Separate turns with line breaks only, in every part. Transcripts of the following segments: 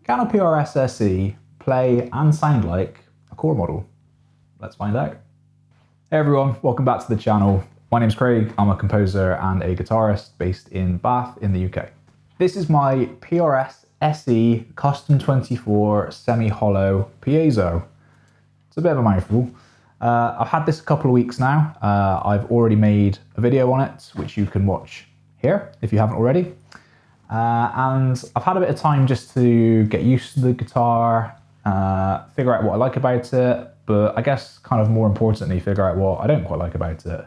Can a PRS SE play and sound like a core model? Let's find out. Hey everyone, welcome back to the channel. My name's Craig, I'm a composer and a guitarist based in Bath in the UK. This is my PRS SE Custom 24 Semi-Hollow Piezo. It's a bit of a mouthful. I've had this a couple of weeks now. I've already made a video on it, which you can watch here if you haven't already. And I've had a bit of time just to get used to the guitar, figure out what I like about it, but I guess kind of more importantly, figure out what I don't quite like about it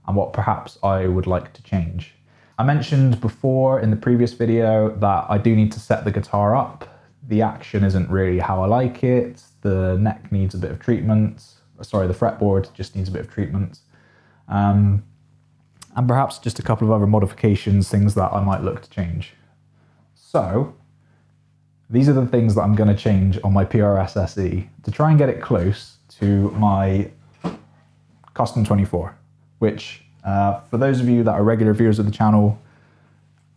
and what perhaps I would like to change. I mentioned before in the previous video that I do need to set the guitar up. The action isn't really how I like it. The neck needs a bit of treatment. Sorry, the fretboard just needs a bit of treatment. And perhaps just a couple of other modifications, things that I might look to change. So, these are the things that I'm going to change on my PRS SE to try and get it close to my Custom 24, which for those of you that are regular viewers of the channel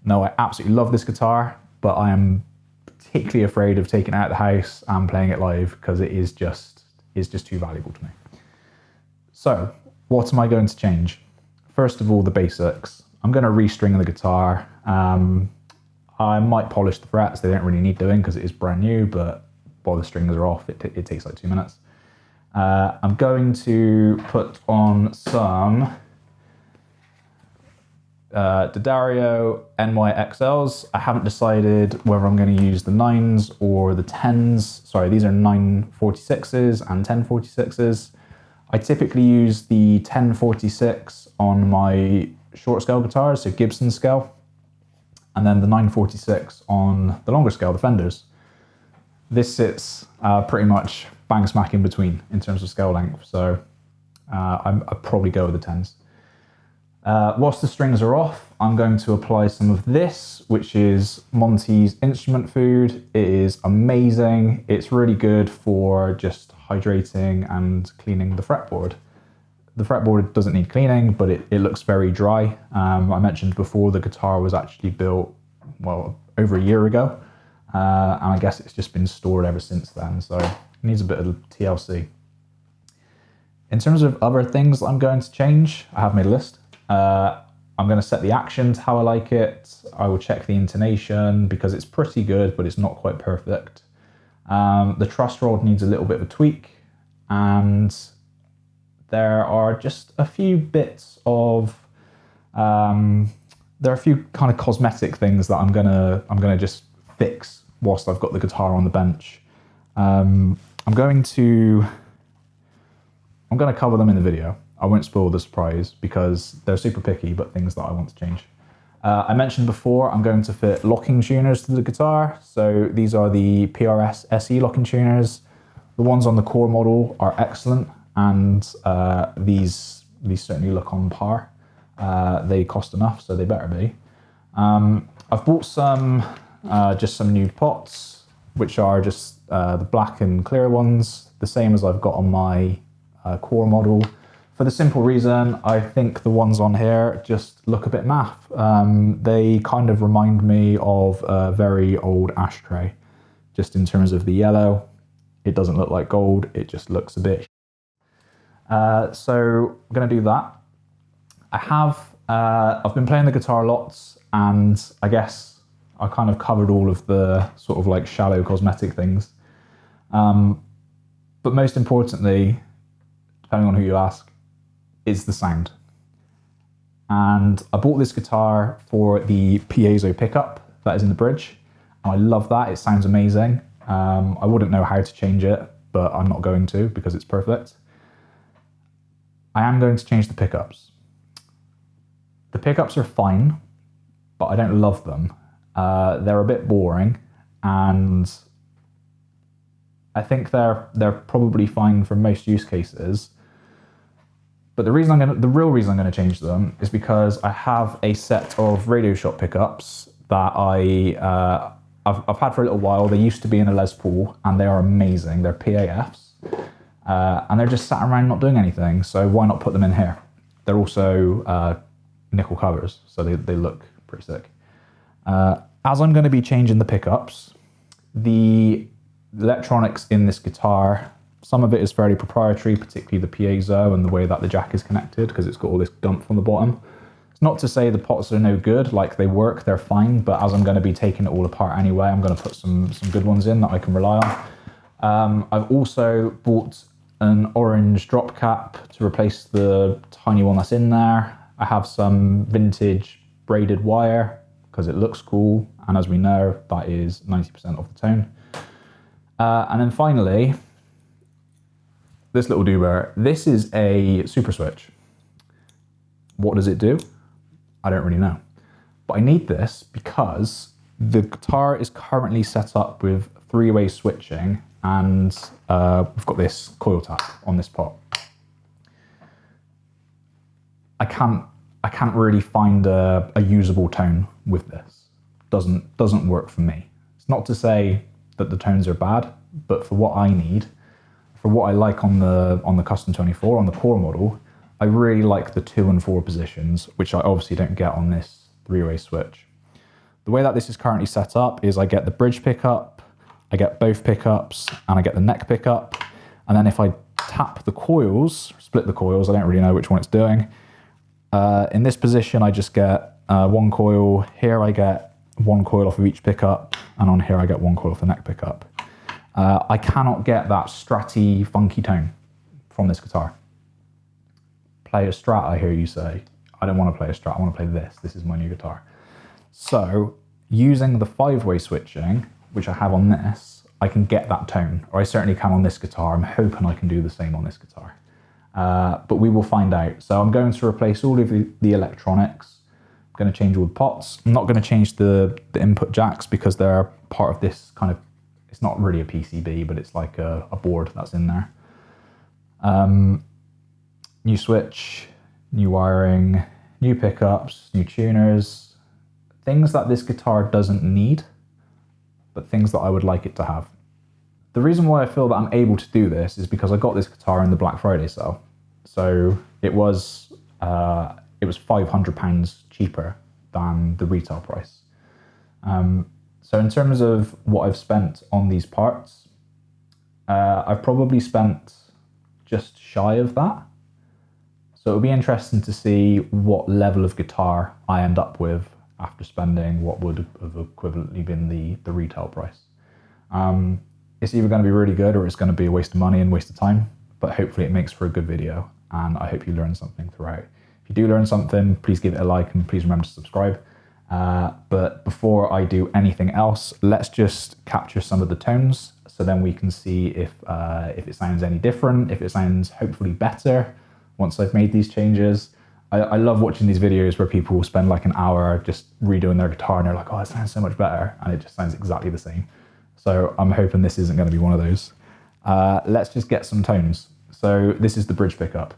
know I absolutely love this guitar, but I am particularly afraid of taking it out of the house and playing it live because it is just too valuable to me. So, what am I going to change? First of all, the basics. I'm going to re-string the guitar. I might polish the frets, they don't really need doing because it is brand new, but while the strings are off, it takes like 2 minutes. I'm going to put on some D'Addario NYXLs. I haven't decided whether I'm going to use the 9's or the 10's. Sorry, these are 946s and 1046s. I typically use the 1046 on my short scale guitars, so Gibson scale, and then the 946 on the longer scale, the Fenders. This sits pretty much bang smack in between in terms of scale length, so I'd probably go with the 10s. Whilst the strings are off, I'm going to apply some of this, which is Monty's Instrument Food. It is amazing. It's really good for just hydrating and cleaning the fretboard. The fretboard doesn't need cleaning, but it looks very dry. I mentioned before the guitar was actually built, well, over a year ago. And I guess it's just been stored ever since then, so it needs a bit of TLC. In terms of other things I'm going to change, I have made a list. I'm going to set the action to how I like it. I will check the intonation because it's pretty good, but it's not quite perfect. The truss rod needs a little bit of a tweak, and there are just a few bits of, there are a few kind of cosmetic things that I'm gonna just fix whilst I've got the guitar on the bench. I'm gonna cover them in the video. I won't spoil the surprise because they're super picky, but things that I want to change. I mentioned before I'm going to fit locking tuners to the guitar. So these are the PRS SE locking tuners. The ones on the core model are excellent, and these certainly look on par. They cost enough, so they better be. I've bought some, just some nude pots, which are just the black and clear ones, the same as I've got on my core model. For the simple reason, I think the ones on here just look a bit naff. They kind of remind me of a very old ashtray, just in terms of the yellow. It doesn't look like gold, it just looks a bit. So I'm gonna do that. I've been playing the guitar lots, and I guess I kind of covered all of the sort of like shallow cosmetic things. But most importantly, depending on who you ask, is the sound. And I bought this guitar for the piezo pickup that is in the bridge. And I love that, it sounds amazing. I wouldn't know how to change it, but I'm not going to because it's perfect. I am going to change the pickups. The pickups are fine, but I don't love them. They're a bit boring, and I think they're probably fine for most use cases. But the real reason I'm going to change them is because I have a set of RadioShop pickups that I've had for a little while. They used to be in a Les Paul, and they are amazing. They're PAFs, and they're just sat around not doing anything. So why not put them in here? They're also nickel covers, so they look pretty sick. As I'm going to be changing the pickups, The electronics in this guitar, some of it is fairly proprietary, particularly the piezo and the way that the jack is connected, because it's got all this gump on the bottom. It's not to say the pots are no good, like they work, they're fine, but as I'm going to be taking it all apart anyway, I'm going to put some good ones in that I can rely on. I've also bought an orange drop cap to replace the tiny one that's in there. I have some vintage braided wire because it looks cool, and as we know, that is 90% of the tone. And then finally, this little doober. This is a super switch. What does it do? I don't really know. But I need this because the guitar is currently set up with three-way switching, and we've got this coil tap on this pot. I can't really find a usable tone with this. Doesn't work for me. It's not to say that the tones are bad, but for what I need, for what I like on the Custom 24, on the core model, I really like the 2 and 4 positions, which I obviously don't get on this three-way switch. The way that this is currently set up is I get the bridge pickup, I get both pickups, and I get the neck pickup. And then if I tap the coils, split the coils, I don't really know which one it's doing. In this position, I just get one coil. Here I get one coil off of each pickup, and on here I get one coil off the neck pickup. I cannot get that stratty, funky tone from this guitar. Play a Strat, I hear you say. I don't want to play a Strat, I want to play this. This is my new guitar. So, using the 5-way switching, which I have on this, I can get that tone, or I certainly can on this guitar. I'm hoping I can do the same on this guitar. But we will find out. So I'm going to replace all of the electronics. I'm going to change all the pots. I'm not going to change the input jacks because they're part of this kind of, it's not really a PCB, but it's like a board that's in there. New switch, new wiring, new pickups, new tuners, things that this guitar doesn't need, but things that I would like it to have. The reason why I feel that I'm able to do this is because I got this guitar in the Black Friday sale. So it was £500 cheaper than the retail price. So in terms of what I've spent on these parts, I've probably spent just shy of that. So it'll be interesting to see what level of guitar I end up with after spending what would have equivalently been the retail price. It's either going to be really good or it's going to be a waste of money and waste of time, but hopefully it makes for a good video, and I hope you learn something throughout. If you do learn something, please give it a like and please remember to subscribe. But before I do anything else, let's just capture some of the tones so then we can see if it sounds any different, if it sounds hopefully better once I've made these changes. I love watching these videos where people will spend like an hour just redoing their guitar and they're like, oh, it sounds so much better, and it just sounds exactly the same. So I'm hoping this isn't going to be one of those. Let's just get some tones. So this is the bridge pickup.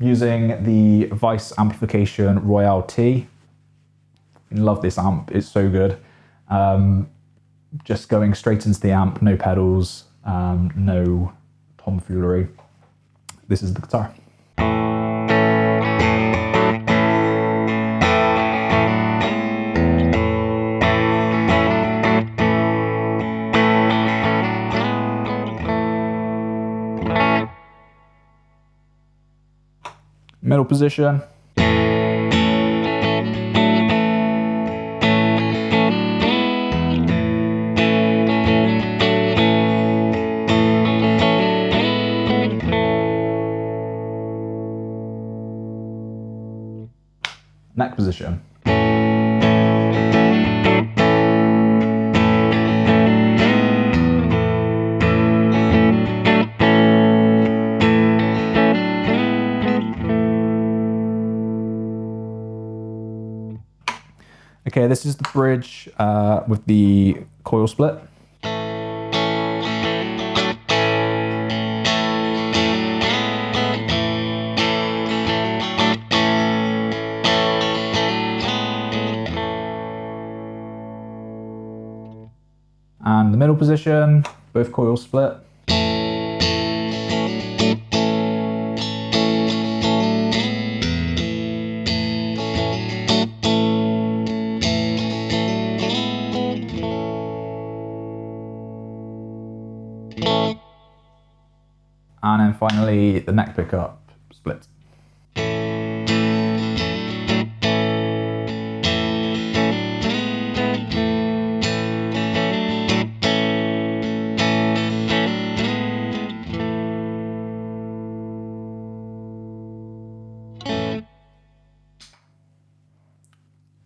I'm using the Vice Amplification Royale T. I love this amp, it's so good. Just going straight into the amp, no pedals, no tomfoolery. This is the guitar. Middle position. Neck position. Okay, this is the bridge with the coil split. And the middle position, both coils split. And then finally the neck pickup split.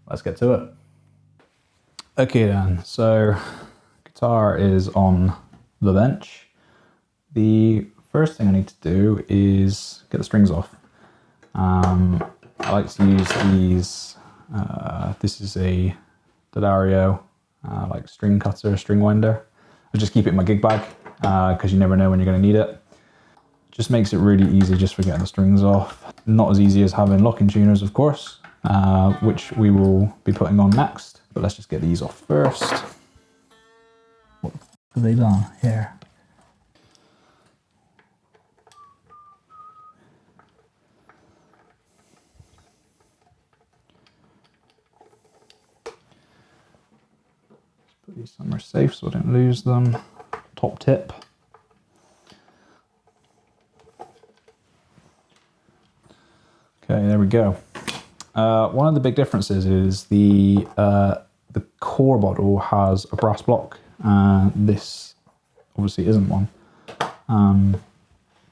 Let's get to it. Okay then, so guitar is on the bench. The first thing I need to do is get the strings off. I like to use these, this is a D'Addario like string cutter, string winder. I just keep it in my gig bag because you never know when you're going to need it. Just makes it really easy just for getting the strings off. Not as easy as having locking tuners, of course, which we will be putting on next. But let's just get these off first. What have they done here? Put these somewhere safe so I don't lose them. Top tip. Okay, there we go. One of the big differences is the core model has a brass block. This obviously isn't one.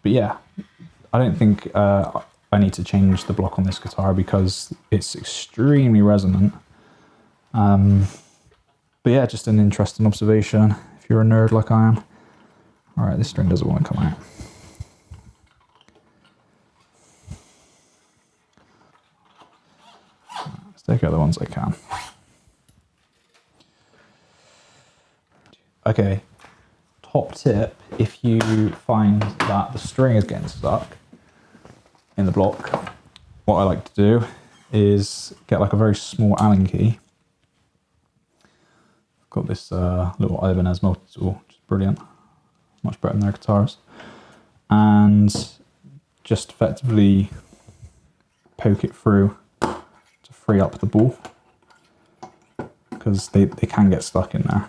But yeah, I don't think I need to change the block on this guitar because it's extremely resonant. But yeah, just an interesting observation if you're a nerd like I am. All right, this string doesn't want to come out. Let's take out the ones I can. Okay, top tip, if you find that the string is getting stuck in the block, what I like to do is get like a very small Allen key. I've got this little Ibanez multi-tool, which is brilliant, much better than their guitars, and just effectively poke it through to free up the ball, because they can get stuck in there.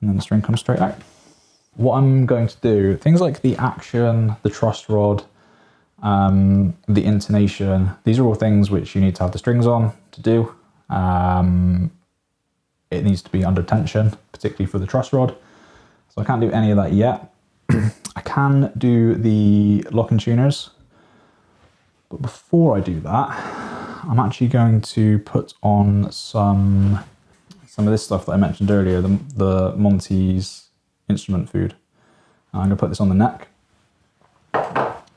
And then the string comes straight out. What I'm going to do, things like the action, the truss rod, the intonation, these are all things which you need to have the strings on to do. It needs to be under tension, particularly for the truss rod. So I can't do any of that yet. I can do the locking tuners, but before I do that, I'm actually going to put on some of this stuff that I mentioned earlier, the Monty's instrument food. I'm going to put this on the neck.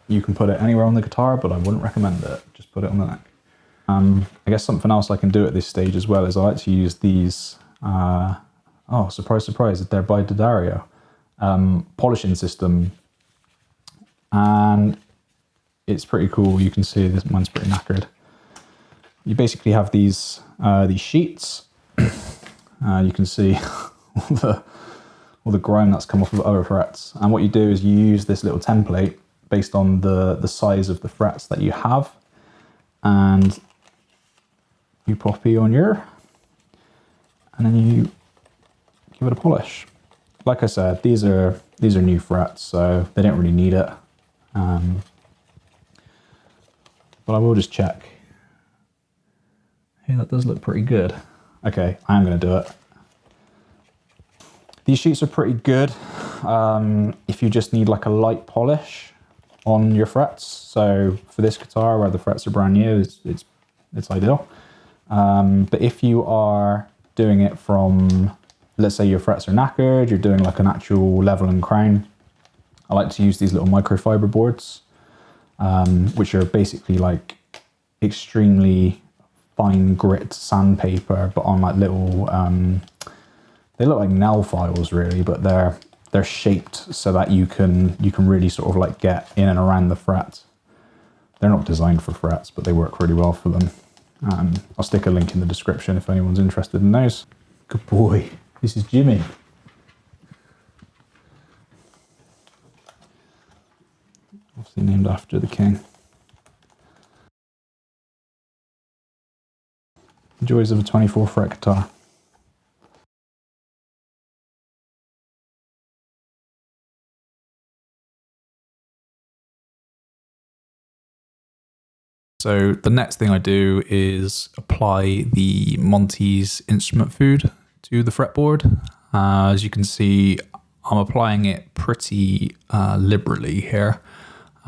You can put it anywhere on the guitar, but I wouldn't recommend it. Just put it on the neck. I guess something else I can do at this stage as well is I like to use these, oh, surprise, surprise, they're by D'Addario, polishing system. And it's pretty cool. You can see this, mine's pretty knackered. You basically have these sheets. You can see all the grime that's come off of other frets. And what you do is you use this little template based on the size of the frets that you have, and you poppy on your, and then you give it a polish. Like I said, these are new frets, so they don't really need it. But I will just check. Hey, that does look pretty good. Okay, I am going to do it. These sheets are pretty good if you just need like a light polish on your frets. So for this guitar where the frets are brand new, it's ideal. But if you are doing it from, let's say your frets are knackered, you're doing like an actual level and crown, I like to use these little microfiber boards, which are basically like extremely fine grit sandpaper, but on like little, they look like nail files really, but they're shaped so that you can really sort of like get in and around the fret. They're not designed for frets, but they work really well for them. I'll stick a link in the description if anyone's interested in those. Good boy. This is Jimmy. Obviously named after the king. The joys of a 24 fret guitar. So the next thing I do is apply the Monty's instrument food to the fretboard. As you can see, I'm applying it pretty liberally here.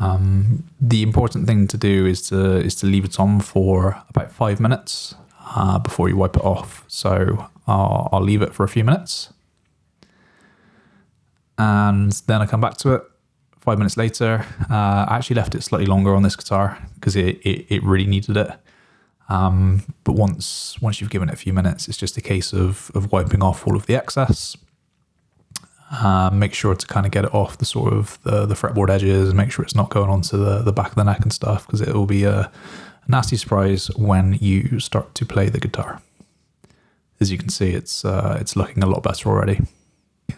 The important thing to do is to leave it on for about 5 minutes before you wipe it off. So I'll leave it for a few minutes, and then I come back to it 5 minutes later. I actually left it slightly longer on this guitar because it really needed it. But once you've given it a few minutes, it's just a case of wiping off all of the excess. Make sure to kind of get it off the sort of the fretboard edges, and make sure it's not going onto the back of the neck and stuff, because it will be a nasty surprise when you start to play the guitar. As you can see, it's looking a lot better already.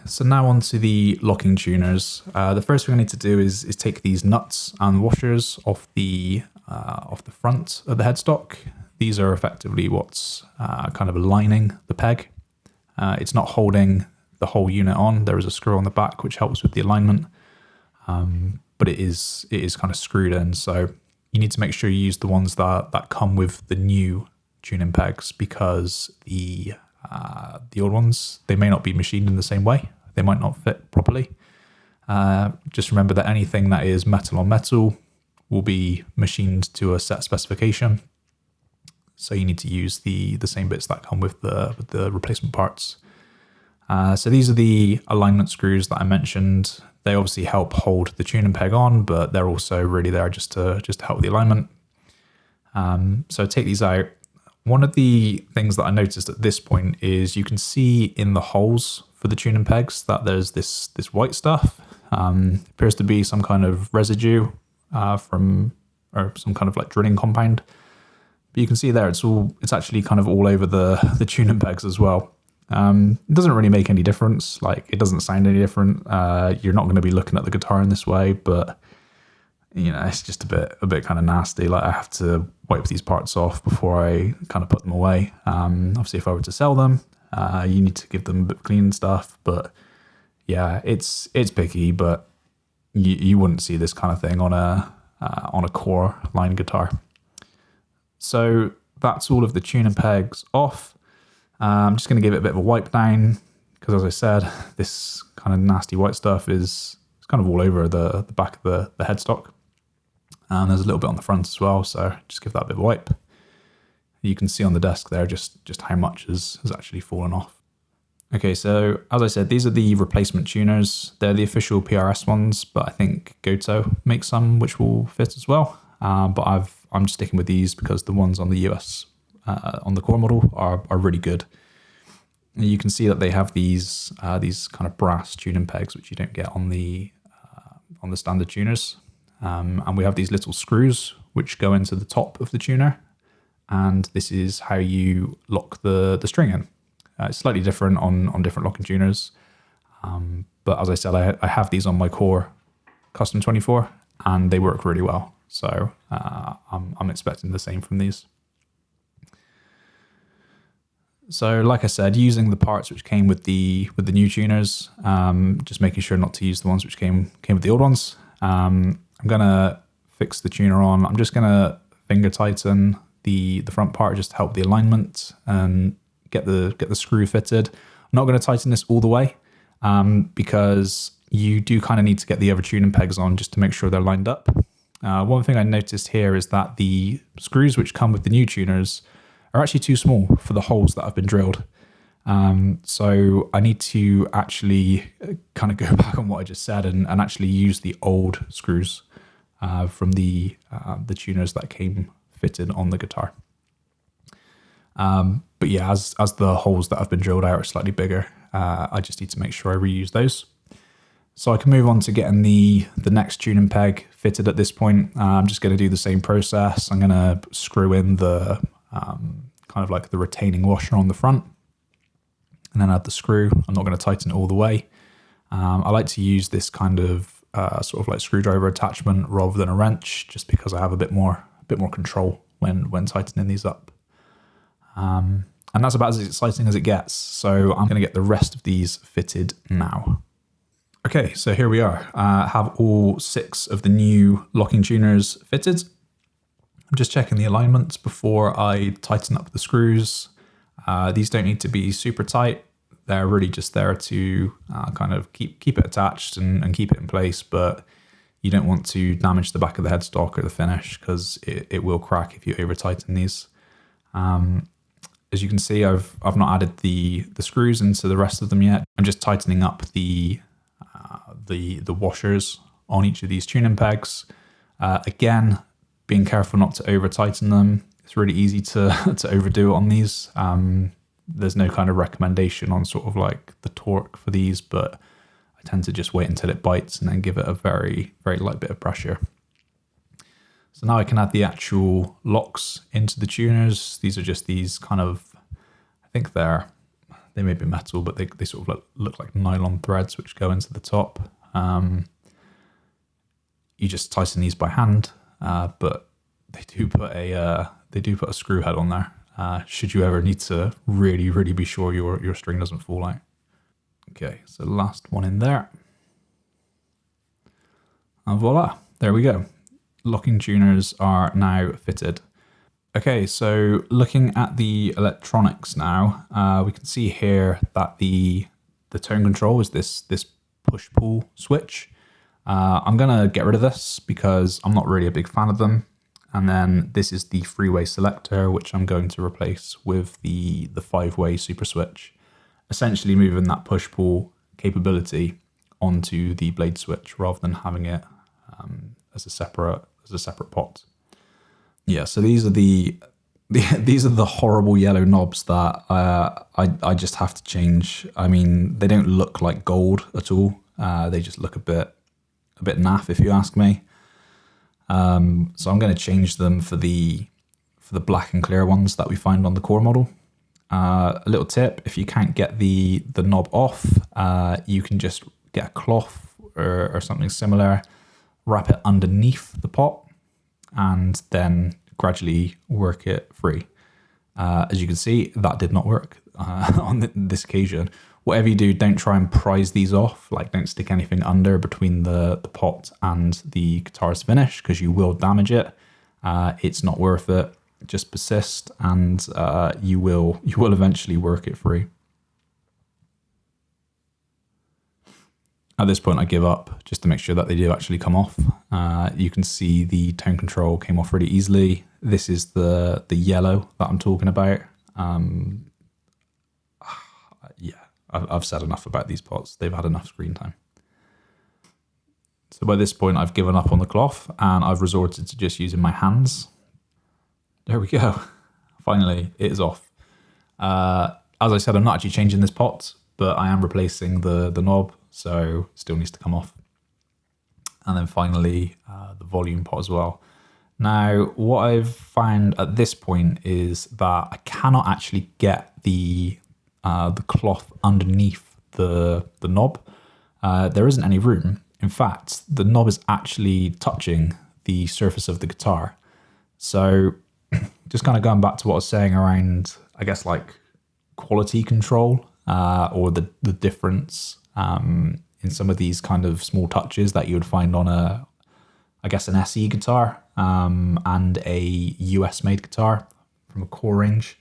So now on to the locking tuners. The first thing I need to do is take these nuts and washers off the front of the headstock. These are effectively what's kind of aligning the peg. It's not holding the whole unit on. There is a screw on the back which helps with the alignment, but it is kind of screwed in. So you need to make sure you use the ones that come with the new tuning pegs, because the old ones, they may not be machined in the same way. They might not fit properly. Just remember that anything that is metal on metal will be machined to a set specification. So you need to use the same bits that come with the replacement parts. So these are the alignment screws that I mentioned. They obviously help hold the tuning peg on, but they're also really there just to help the alignment. So take these out. One of the things that I noticed at this point is you can see in the holes for the tuning pegs that there's this white stuff. Appears to be some kind of residue or some kind of like drilling compound. But you can see there it's actually kind of all over the tuning pegs as well. It doesn't really make any difference. Like, it doesn't sound any different. You're not going to be looking at the guitar in this way, but you know, it's just a bit kind of nasty. Like, I have to wipe these parts off before I kind of put them away. Obviously, if I were to sell them, you need to give them a bit of clean stuff. But yeah, it's picky, but you wouldn't see this kind of thing on a core line guitar. So that's all of the tuning pegs off. I'm just going to give it a bit of a wipe down, because as I said, this kind of nasty white stuff is kind of all over the back of the headstock. And there's a little bit on the front as well, so just give that a bit of a wipe. You can see on the desk there just how much has actually fallen off. Okay, so as I said, these are the replacement tuners. They're the official PRS ones, but I think Goto makes some which will fit as well. But I'm sticking with these because the ones on the US on the core model are really good. And you can see that they have these kind of brass tuning pegs which you don't get on the standard tuners. And we have these little screws which go into the top of the tuner, and this is how you lock the string in. It's slightly different on different locking tuners, but as I said, I have these on my core Custom 24 and they work really well. So I'm expecting the same from these. So like I said, using the parts which came with the new tuners, just making sure not to use the ones which came with the old ones. I'm gonna fix the tuner on. I'm just gonna finger tighten the front part just to help the alignment and get the screw fitted. I'm not gonna tighten this all the way because you do kind of need to get the other tuning pegs on just to make sure they're lined up. One thing I noticed here is that the screws which come with the new tuners are actually too small for the holes that have been drilled. So I need to actually kind of go back on what I just said and actually use the old screws from the tuners that came fitted on the guitar. But yeah, as the holes that have been drilled out are slightly bigger, I just need to make sure I reuse those. So I can move on to getting the next tuning peg fitted at this point. I'm just going to do the same process. I'm going to screw in the kind of like the retaining washer on the front and then add the screw. I'm not going to tighten it all the way. I like to use this kind of sort of like screwdriver attachment rather than a wrench, just because I have a bit more control when tightening these up. And that's about as exciting as it gets. So I'm going to get the rest of these fitted now. Okay, so here we are. Have all 6 of the new locking tuners fitted. I'm just checking the alignments before I tighten up the screws. These don't need to be super tight. They're really just there to kind of keep it attached and keep it in place, but you don't want to damage the back of the headstock or the finish because it will crack if you over tighten these. As you can see, I've not added the screws into the rest of them yet. I'm just tightening up the washers on each of these tuning pegs. Again, being careful not to over tighten them. It's really easy to overdo it on these. There's no kind of recommendation on sort of like the torque for these, but I tend to just wait until it bites and then give it a very, very light bit of pressure. So now I can add the actual locks into the tuners. These are just these kind of, I think they may be metal, but they sort of look like nylon threads which go into the top. You just tighten these by hand, but they do put a screw head on there. Should you ever need to really, really be sure your string doesn't fall out. Okay, so last one in there. And voila, there we go. Locking tuners are now fitted. Okay, so looking at the electronics now, we can see here that the tone control is this push-pull switch. I'm gonna get rid of this because I'm not really a big fan of them. And then this is the three-way selector, which I'm going to replace with the five-way super switch, essentially moving that push-pull capability onto the blade switch rather than having it as a separate pot. Yeah, so these are these are the horrible yellow knobs that I just have to change. I mean, they don't look like gold at all. They just look a bit naff, if you ask me. So I'm going to change them for the black and clear ones that we find on the core model. A little tip: if you can't get the knob off, you can just get a cloth or something similar, wrap it underneath the pot, and then gradually work it free. As you can see, that did not work on this occasion. Whatever you do, don't try and prise these off. Like, don't stick anything under between the pot and the guitar's finish because you will damage it. It's not worth it. Just persist, and you will eventually work it free. At this point, I give up just to make sure that they do actually come off. You can see the tone control came off really easily. This is the yellow that I'm talking about. Yeah, I've said enough about these pots. They've had enough screen time. So by this point, I've given up on the cloth and I've resorted to just using my hands. There we go. Finally, it is off. As I said, I'm not actually changing this pot, but I am replacing the knob, so it still needs to come off. And then finally, the volume pot as well. Now, what I've found at this point is that I cannot actually get the cloth underneath the knob. There isn't any room. In fact, the knob is actually touching the surface of the guitar. So just kind of going back to what I was saying around, I guess, like quality control or the difference in some of these kind of small touches that you would find on I guess an SE guitar and a US made guitar from a core range.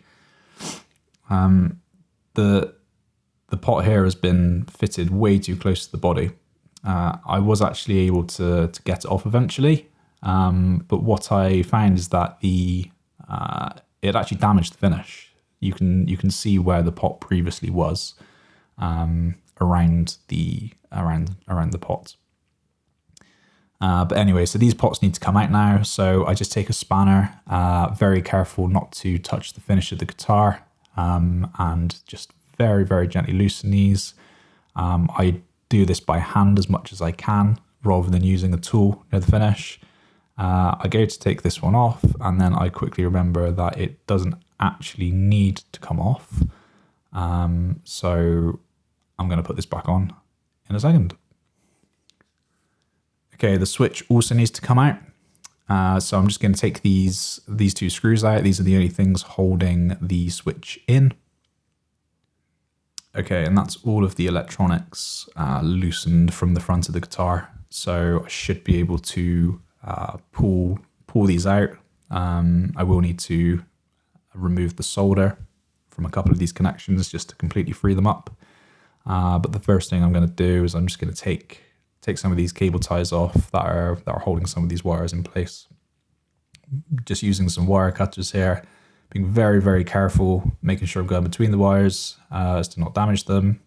The pot here has been fitted way too close to the body. I was actually able to get it off eventually, but what I found is that it actually damaged the finish. You can see where the pot previously was around the pot. But anyway, so these pots need to come out now. So I just take a spanner, very careful not to touch the finish of the guitar, and just very, very gently loosen these. I do this by hand as much as I can, rather than using a tool near the finish. I go to take this one off, and then I quickly remember that it doesn't actually need to come off. So I'm going to put this back on in a second. Okay, the switch also needs to come out. So I'm just going to take these two screws out. These are the only things holding the switch in. Okay, and that's all of the electronics loosened from the front of the guitar. So I should be able to pull these out I will need to remove the solder from a couple of these connections just to completely free them up. But the first thing I'm going to do is I'm just going to take some of these cable ties off that are holding some of these wires in place. Just using some wire cutters here, being very, very careful, making sure I'm going between the wires as to not damage them.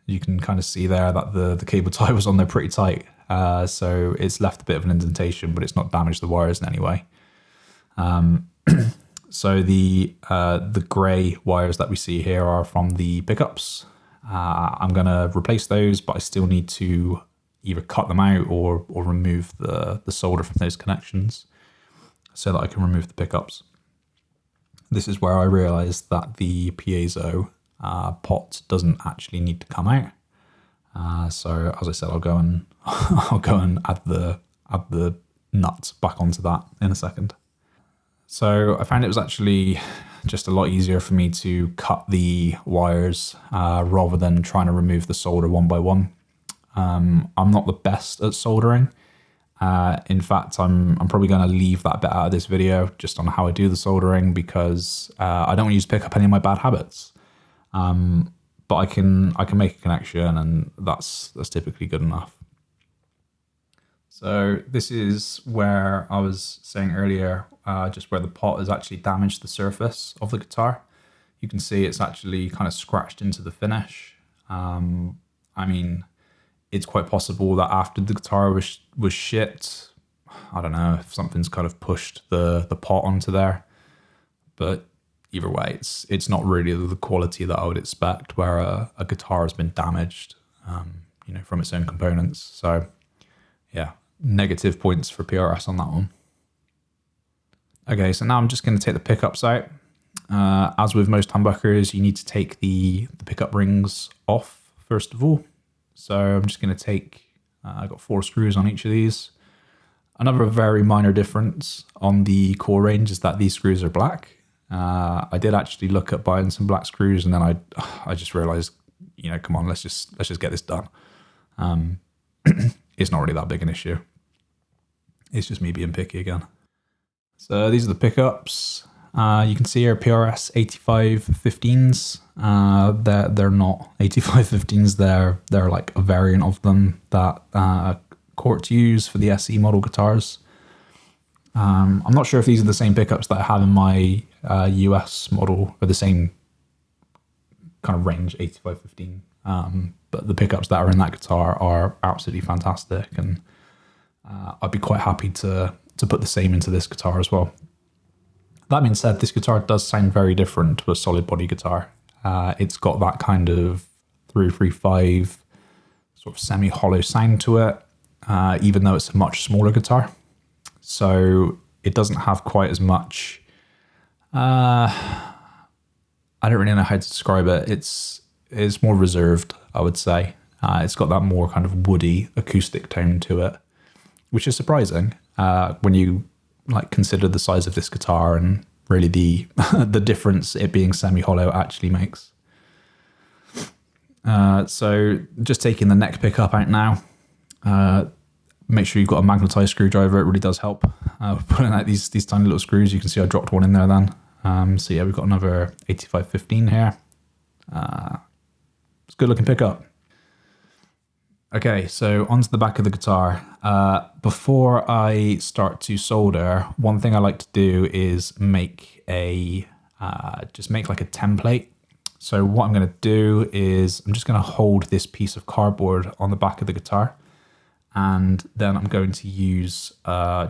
You can kind of see there that the cable tie was on there pretty tight, so it's left a bit of an indentation, but it's not damaged the wires in any way. So the grey wires that we see here are from the pickups. I'm going to replace those, but I still need to either cut them out or remove the solder from those connections so that I can remove the pickups. This is where I realized that the piezo pot doesn't actually need to come out. So as I said, I'll go and add the nuts back onto that in a second. So I found it was actually just a lot easier for me to cut the wires rather than trying to remove the solder one by one. I'm not the best at soldering. In fact, I'm probably going to leave that bit out of this video just on how I do the soldering, because I don't want you to pick up any of my bad habits. But I can make a connection, and that's typically good enough. So this is where I was saying earlier, just where the pot has actually damaged the surface of the guitar. You can see it's actually kind of scratched into the finish. I mean, it's quite possible that after the guitar was shipped, I don't know if something's kind of pushed the pot onto there, but either way, it's not really the quality that I would expect where a guitar has been damaged, from its own components. So yeah, negative points for PRS on that one. Okay, so now I'm just going to take the pickups out. As with most humbuckers, you need to take the pickup rings off first of all. So I'm just going to take, I've got 4 screws on each of these. Another very minor difference on the core range is that these screws are black. I did actually look at buying some black screws, and then I just realized, come on, let's just get this done. It's not really that big an issue. It's just me being picky again. So these are the pickups. You can see here PRS 8515s. They're not 8515s. They're like a variant of them that Courts use for the SE model guitars. I'm not sure if these are the same pickups that I have in my US model, or the same kind of range, 8515. But the pickups that are in that guitar are absolutely fantastic, and I'd be quite happy to put the same into this guitar as well. That being said, this guitar does sound very different to a solid body guitar. It's got that kind of 335 sort of semi-hollow sound to it, even though it's a much smaller guitar. So it doesn't have quite as much, I don't really know how to describe it. It's more reserved, I would say. It's got that more kind of woody acoustic tone to it, which is surprising when you consider the size of this guitar and really the the difference it being semi-hollow actually makes. So just taking the neck pickup out now. Make sure you've got a magnetized screwdriver. It really does help. Pulling out these tiny little screws. You can see I dropped one in there then. So yeah, we've got another 8515 here. It's a good looking pickup. Okay, so onto the back of the guitar. Before I start to solder, one thing I like to do is make just make like a template. So what I'm going to do is I'm just going to hold this piece of cardboard on the back of the guitar, and then I'm going to use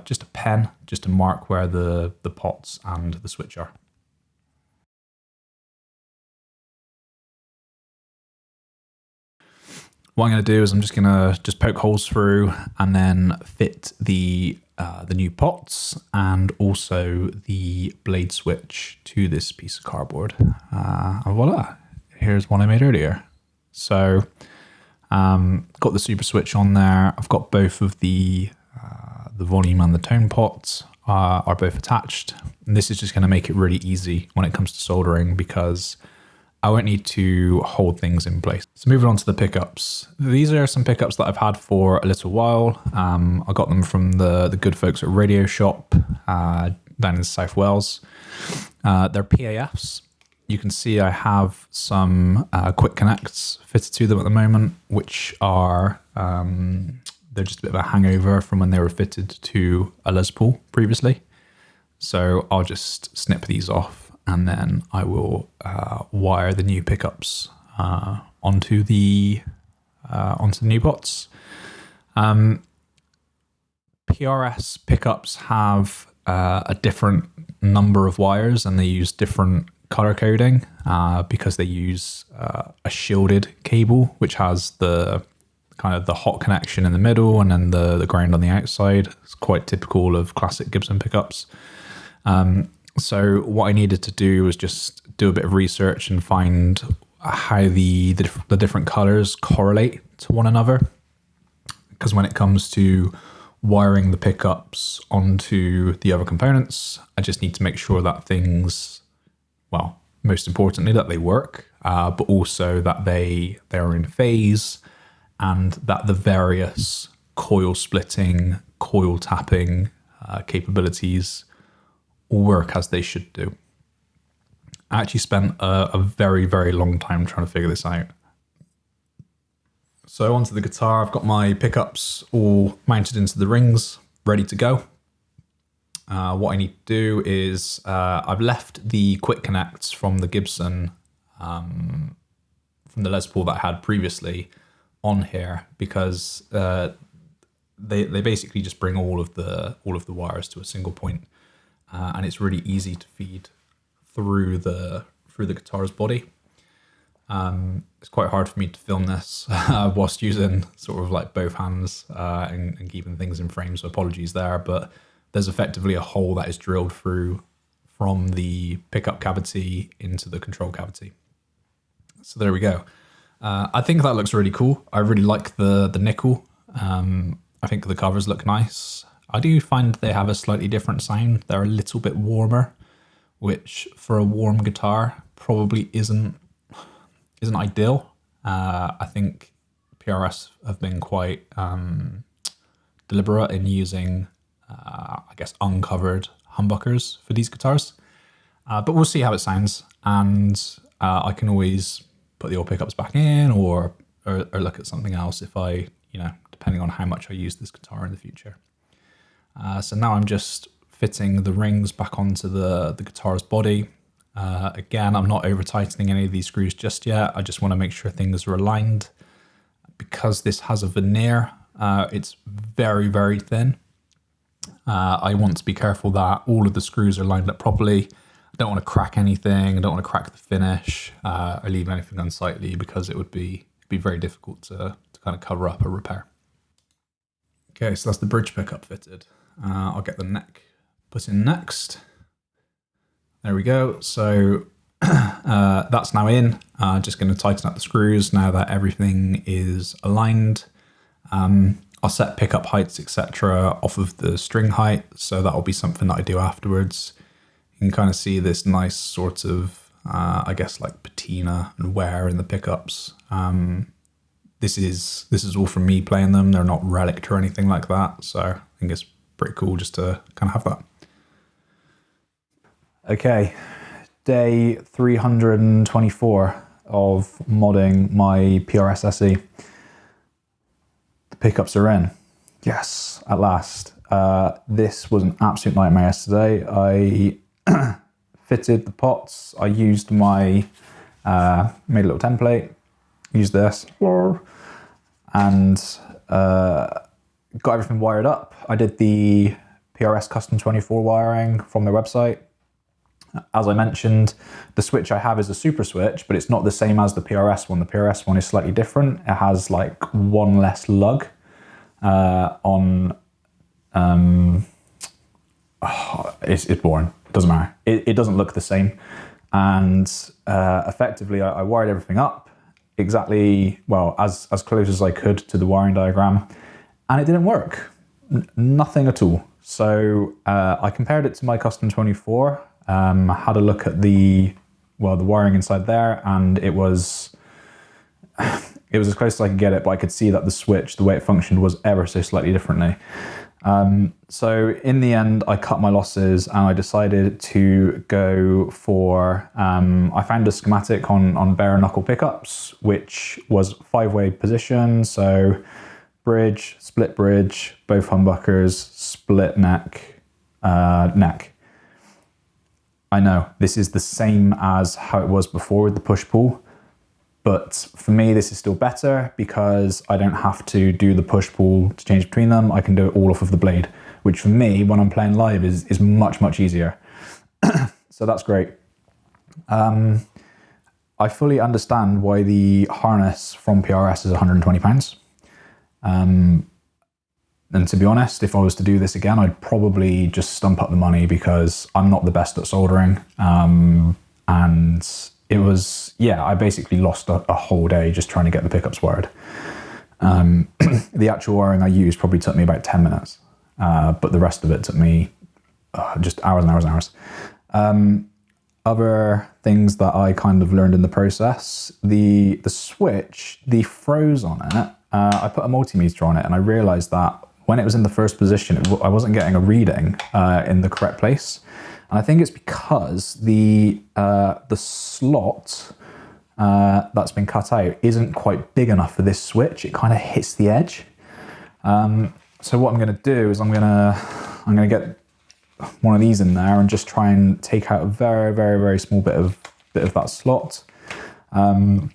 just a pen just to mark where the pots and the switch are. What I'm going to do is I'm just going to poke holes through and then fit the new pots and also the blade switch to this piece of cardboard. And voila, here's one I made earlier. So got the super switch on there. I've got both of the volume and the tone pots are both attached. And this is just going to make it really easy when it comes to soldering, because I won't need to hold things in place. So moving on to the pickups. These are some pickups that I've had for a little while. I got them from the good folks at RadioShop. down in South Wales. They're PAFs. You can see I have some quick connects fitted to them at the moment, which are, they're just a bit of a hangover from when they were fitted to a Les Paul previously. So I'll just snip these off and then I will wire the new pickups onto the new pots. PRS pickups have a different number of wires and they use different color coding because they use a shielded cable, which has the kind of the hot connection in the middle and then the ground on the outside. It's quite typical of classic Gibson pickups. So what I needed to do was just do a bit of research and find how the different colors correlate to one another. Because when it comes to wiring the pickups onto the other components, I just need to make sure that things, well, most importantly, that they work, but also that they are in phase and that the various coil splitting, coil tapping capabilities all work as they should do. I actually spent a very, very long time trying to figure this out. So onto the guitar, I've got my pickups all mounted into the rings, ready to go. What I need to do is I've left the quick connects from the Gibson, from the Les Paul that I had previously on here because they basically just bring all of the wires to a single point, and it's really easy to feed through the guitar's body. It's quite hard for me to film this whilst using sort of like both hands and keeping things in frame, so apologies there, but there's effectively a hole that is drilled through from the pickup cavity into the control cavity. So there we go. I think that looks really cool. I really like the nickel. I think the covers look nice. I do find they have a slightly different sound. They're a little bit warmer, which for a warm guitar probably isn't ideal. I think PRS have been quite deliberate in using, I guess, uncovered humbuckers for these guitars. But we'll see how it sounds, and I can always put the old pickups back in or look at something else if I, depending on how much I use this guitar in the future. So now I'm just fitting the rings back onto the guitar's body. Again, I'm not over tightening any of these screws just yet. I just want to make sure things are aligned. Because this has a veneer, it's very, very thin. I want to be careful that all of the screws are lined up properly. I don't want to crack anything. I don't want to crack the finish or leave anything unsightly because it would be very difficult to kind of cover up or repair. Okay, so that's the bridge pickup fitted. I'll get the neck put in next. There we go. So that's now in. Just going to tighten up the screws now that everything is aligned. I'll set pickup heights, etc. off of the string height. So that'll be something that I do afterwards. You can kind of see this nice sort of, I guess, like patina and wear in the pickups. This is all from me playing them. They're not relic or anything like that. So I think it's pretty cool just to kind of have that. Okay, day 324 of modding my PRS SE. The pickups are in. Yes, at last. This was an absolute nightmare yesterday. I fitted the pots. I used my, made a little template, used this, and got everything wired up. I did the PRS Custom 24 wiring from their website. As I mentioned, the switch I have is a super switch, but it's not the same as the PRS one. The PRS one is slightly different. It has like one less lug it's boring. It doesn't matter. It doesn't look the same. And effectively, I wired everything up exactly, well, as close as I could to the wiring diagram, and it didn't work. Nothing at all. So I compared it to my Custom 24. Had a look at the wiring inside there, and it was as close as I could get it, but I could see that the switch, the way it functioned, was ever so slightly differently. So in the end, I cut my losses and I decided to go for, I found a schematic on bare knuckle pickups, which was 5-way position. So bridge, split bridge, both humbuckers, split neck, neck. I know this is the same as how it was before with the push-pull, but for me this is still better because I don't have to do the push-pull to change between them. I can do it all off of the blade, which for me, when I'm playing live, is much, much easier. So that's great. I fully understand why the harness from PRS is £120. And to be honest, if I was to do this again, I'd probably just stump up the money because I'm not the best at soldering. And it was, yeah, I basically lost a whole day just trying to get the pickups wired. The actual wiring I used probably took me about 10 minutes, but the rest of it took me just hours and hours and hours. Other things that I kind of learned in the process, the switch, the froze on it, I put a multimeter on it and I realized that when it was in the first position, I wasn't getting a reading in the correct place. And I think it's because the slot that's been cut out isn't quite big enough for this switch. It kind of hits the edge. So what I'm going to do is I'm going to get one of these in there and just try and take out a very, very, very small bit of that slot. And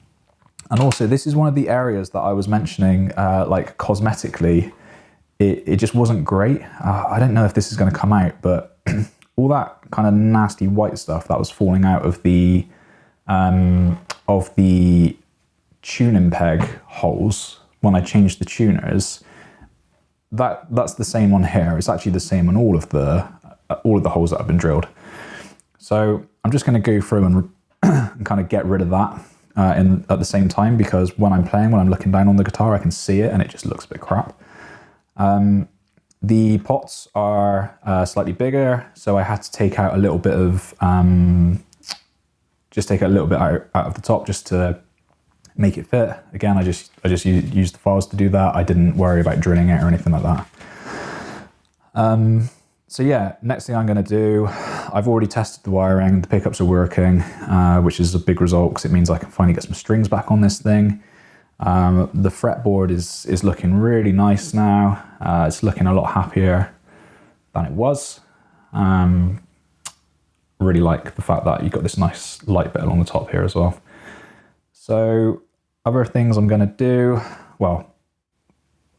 also, this is one of the areas that I was mentioning, like cosmetically, it just wasn't great. I don't know if this is going to come out, but all that kind of nasty white stuff that was falling out of the tuning peg holes when I changed the tuners, that's the same on here. It's actually the same on all of the holes that have been drilled. So I'm just going to go through and kind of get rid of that at the same time, because when I'm playing, when I'm looking down on the guitar, I can see it and it just looks a bit crap. The pots are slightly bigger, so I had to take out a little bit of, just take a little bit out of the top just to make it fit. Again, I just used the files to do that. I didn't worry about drilling it or anything like that. So yeah, next thing I'm going to do, I've already tested the wiring. The pickups are working, which is a big result because it means I can finally get some strings back on this thing. The fretboard is looking really nice now. It's looking a lot happier than it was. Really like the fact that you've got this nice light bit along the top here as well. So other things I'm going to do, well,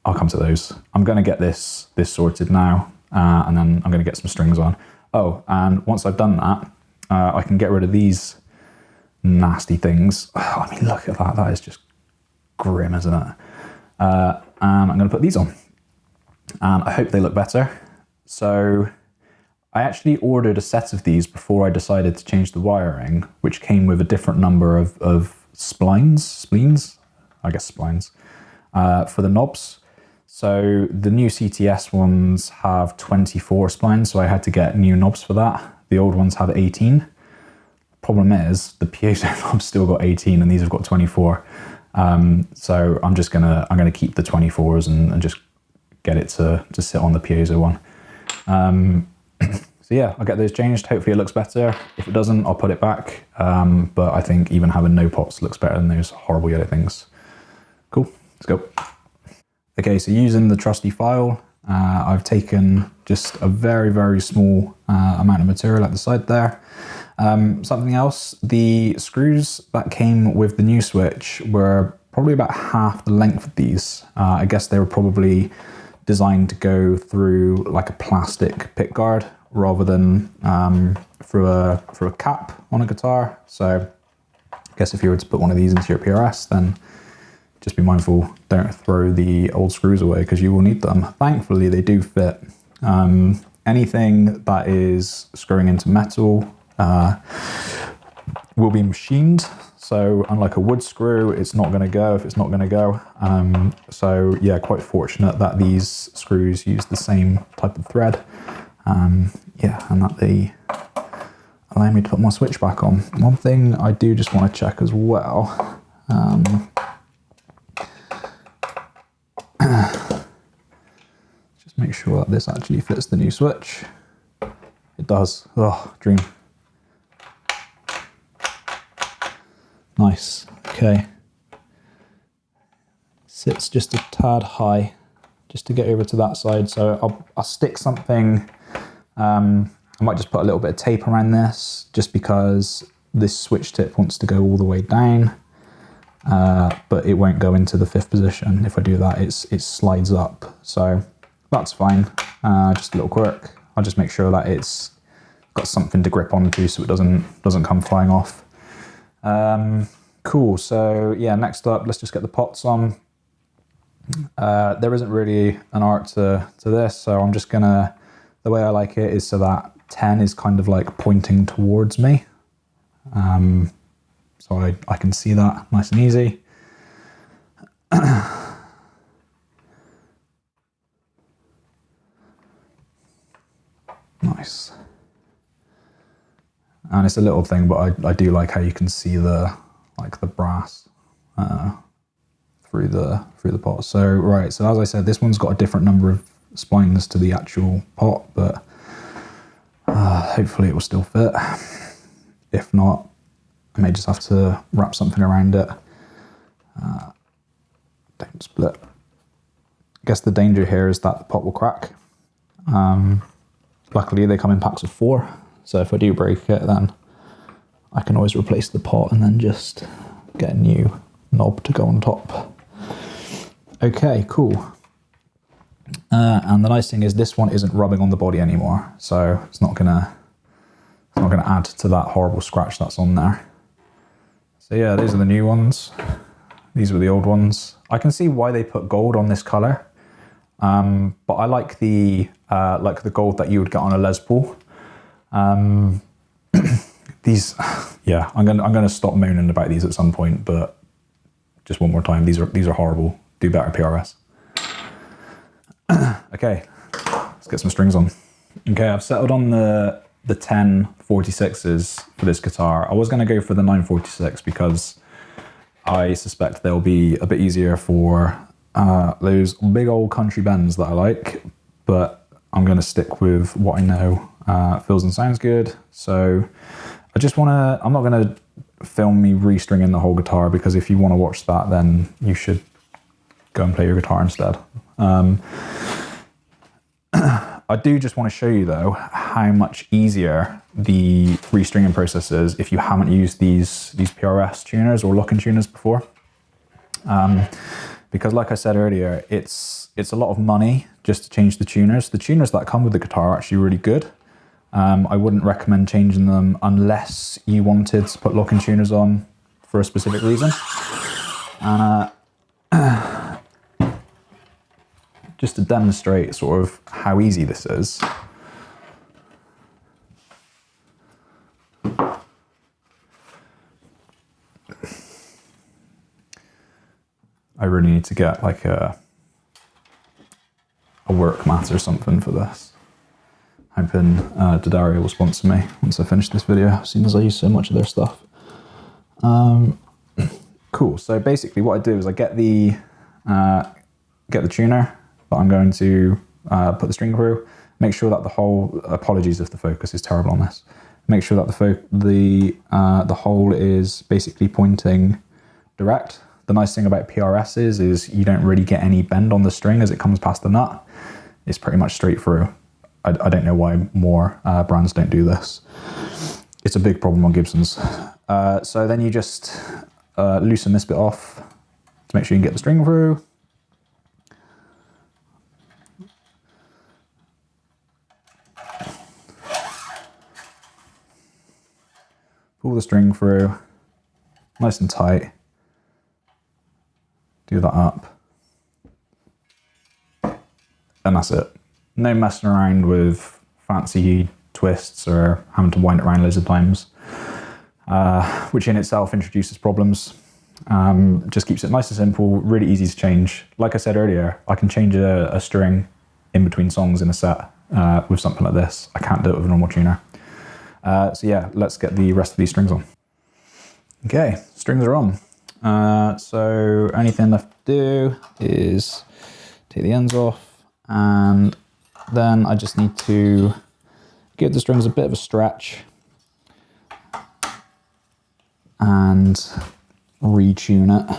I'll come to those. I'm going to get this sorted now, and then I'm going to get some strings on. Oh, and once I've done that, I can get rid of these nasty things. I mean, look at that. That is just grim, isn't it? And I'm going to put these on. And I hope they look better. So I actually ordered a set of these before I decided to change the wiring, which came with a different number of spleens, I guess splines, for the knobs. So the new CTS ones have 24 splines, so I had to get new knobs for that. The old ones have 18. Problem is, the piezo knobs still got 18 and these have got 24. So I'm gonna keep the 24s and just get it to sit on the piezo one. So yeah, I'll get those changed. Hopefully it looks better. If it doesn't, I'll put it back. But I think even having no pots looks better than those horrible yellow things. Cool, let's go. Okay, so using the trusty file, I've taken just a very, very small amount of material at the side there. Something else, the screws that came with the new switch were probably about half the length of these. I guess they were probably designed to go through like a plastic pick guard rather than through a cap on a guitar. So I guess if you were to put one of these into your PRS, then just be mindful, don't throw the old screws away because you will need them. Thankfully, they do fit. Anything that is screwing into metal will be machined. So unlike a wood screw, it's not going to go if it's not going to go. So yeah, quite fortunate that these screws use the same type of thread. Yeah, and that they allow me to put my switch back on. One thing I do just want to check as well. Just make make sure that this actually fits the new switch. It does. Oh, dream. Nice. Okay. Sits just a tad high, just to get over to that side. So I'll stick something. I might just put a little bit of tape around this, just because this switch tip wants to go all the way down, but it won't go into the 5th position. If I do that, it slides up. So that's fine. Just a little quirk. I'll just make sure that it's got something to grip onto so it doesn't come flying off. Cool. So yeah, next up, let's just get the pots on. There isn't really an art to this, so I'm just gonna, the way I like it is so that 10 is kind of like pointing towards me. So I can see that nice and easy. Nice. And it's a little thing, but I do like how you can see the brass through the pot. So right, so as I said, this one's got a different number of splines to the actual pot, but hopefully it will still fit. If not, I may just have to wrap something around it. Don't split. I guess the danger here is that the pot will crack. Luckily they come in packs of 4, so if I do break it, then I can always replace the pot and then just get a new knob to go on top. Okay, cool. And the nice thing is this one isn't rubbing on the body anymore, so it's not gonna add to that horrible scratch that's on there. So yeah, these are the new ones. These were the old ones. I can see why they put gold on this color, but I like the gold that you would get on a Les Paul. These, yeah, I'm gonna stop moaning about these at some point, but just one more time, these are horrible. Do better, PRS. Okay, let's get some strings on. Okay, I've settled on the 1046s for this guitar. I was gonna go for the 946 because I suspect they'll be a bit easier for those big old country bends that I like, but I'm gonna stick with what I know feels and sounds good. So I just wanna, I'm not gonna film me re-stringing the whole guitar, because if you wanna watch that, then you should go and play your guitar instead. I do just want to show you though how much easier the re-stringing process is if you haven't used these PRS tuners or lock-in tuners before. Because like I said earlier, it's a lot of money just to change the tuners. The tuners that come with the guitar are actually really good. I wouldn't recommend changing them unless you wanted to put lock-in tuners on for a specific reason. Just to demonstrate sort of how easy this is. I really need to get like a work mat or something for this. Hoping D'Addario will sponsor me once I finish this video, seeing as I use so much of their stuff. Cool, so basically what I do is I get the tuner that I'm going to put the string through, make sure that the hole, apologies if the focus is terrible on this, make sure that the hole is basically pointing direct. The nice thing about PRS is you don't really get any bend on the string as it comes past the nut. It's pretty much straight through. I don't know why more brands don't do this. It's a big problem on Gibsons. So then you just loosen this bit off to make sure you can get the string through. Pull the string through, nice and tight. Do that up. And that's it. No messing around with fancy twists or having to wind it around loads of times, which in itself introduces problems. Just keeps it nice and simple, really easy to change. Like I said earlier, I can change a string in between songs in a set with something like this. I can't do it with a normal tuner. So yeah, let's get the rest of these strings on. Okay, strings are on. So anything left to do is take the ends off and then I just need to give the strings a bit of a stretch and retune it.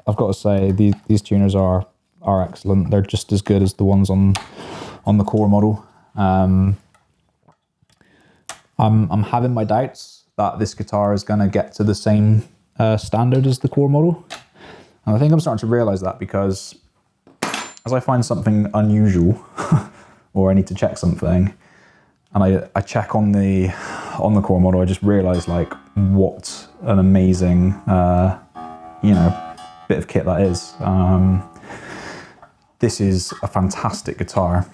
I've got to say, these tuners are excellent. They're just as good as the ones on the core model. I'm having my doubts that this guitar is going to get to the same standard as the core model. And I think I'm starting to realize that, because as I find something unusual or I need to check something, and I check on the core model, I just realize like what an amazing you know, bit of kit that is. This is a fantastic guitar,